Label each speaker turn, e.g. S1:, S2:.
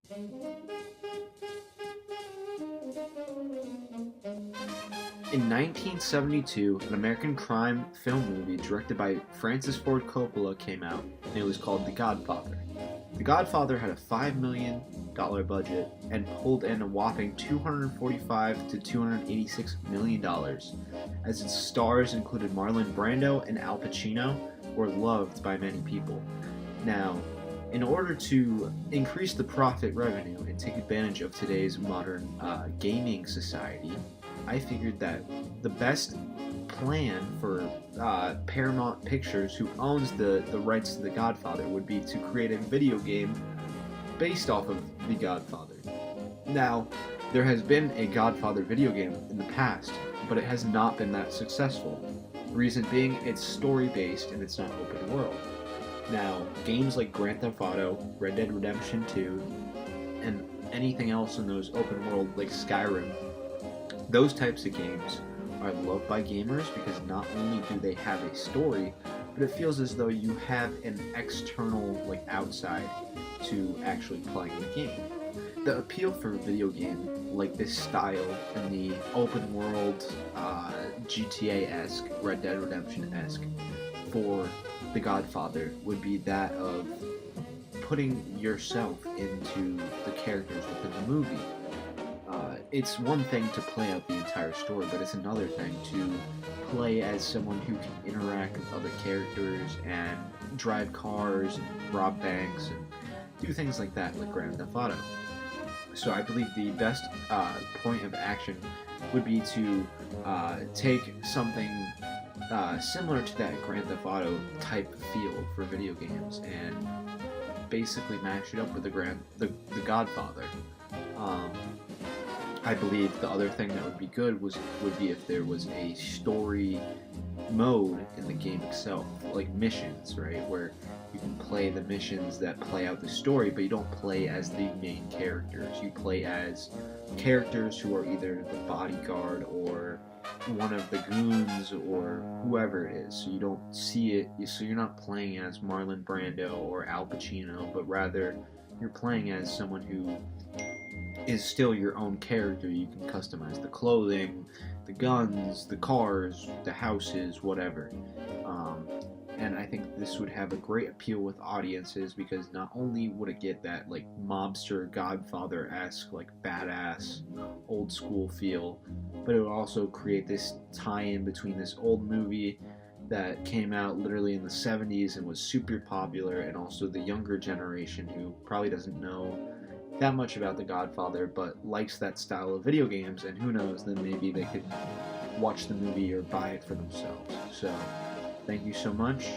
S1: In 1972, an American crime film movie directed by Francis Ford Coppola came out, and it was called The Godfather. The Godfather had a $5 million budget and pulled in a whopping $245 to $286 million, as its stars included Marlon Brando and Al Pacino, were loved by many people. Now, in order to increase the profit revenue and take advantage of today's modern gaming society, I figured that the best plan for Paramount Pictures, who owns the rights to The Godfather, would be to create a video game based off of The Godfather. Now, there has been a Godfather video game in the past, but it has not been that successful. The reason being, it's story-based and it's not open world. Now, games like Grand Theft Auto, Red Dead Redemption 2, and anything else in those open world like Skyrim, those types of games are loved by gamers because not only do they have a story, but it feels as though you have an external, like, outside to actually playing the game. The appeal for a video game like this style in the open world, GTA-esque, Red Dead Redemption-esque, for The Godfather would be that of putting yourself into the characters within the movie. It's one thing to play out the entire story, but it's another thing to play as someone who can interact with other characters and drive cars and rob banks and do things like that, like Grand Theft Auto. So I believe the best point of action would be to take something similar to that Grand Theft Auto type feel for video games and basically match it up with the Godfather. I believe the other thing that would be good would be if there was a story mode in the game itself, like missions, right, where you can play the missions that play out the story, but you don't play as the main characters. You play as characters who are either the bodyguard or one of the goons or whoever it is. So you don't see it, so you're not playing as Marlon Brando or Al Pacino, but rather you're playing as someone who is still your own character. You can customize the clothing, the guns, the cars, the houses, whatever. And I think this would have a great appeal with audiences because not only would it get that like mobster Godfather-esque, like badass, old school feel, but it would also create this tie-in between this old movie that came out literally in the 70s and was super popular, and also the younger generation who probably doesn't know that much about The Godfather but likes that style of video games, and who knows, then maybe they could watch the movie or buy it for themselves. So thank you so much.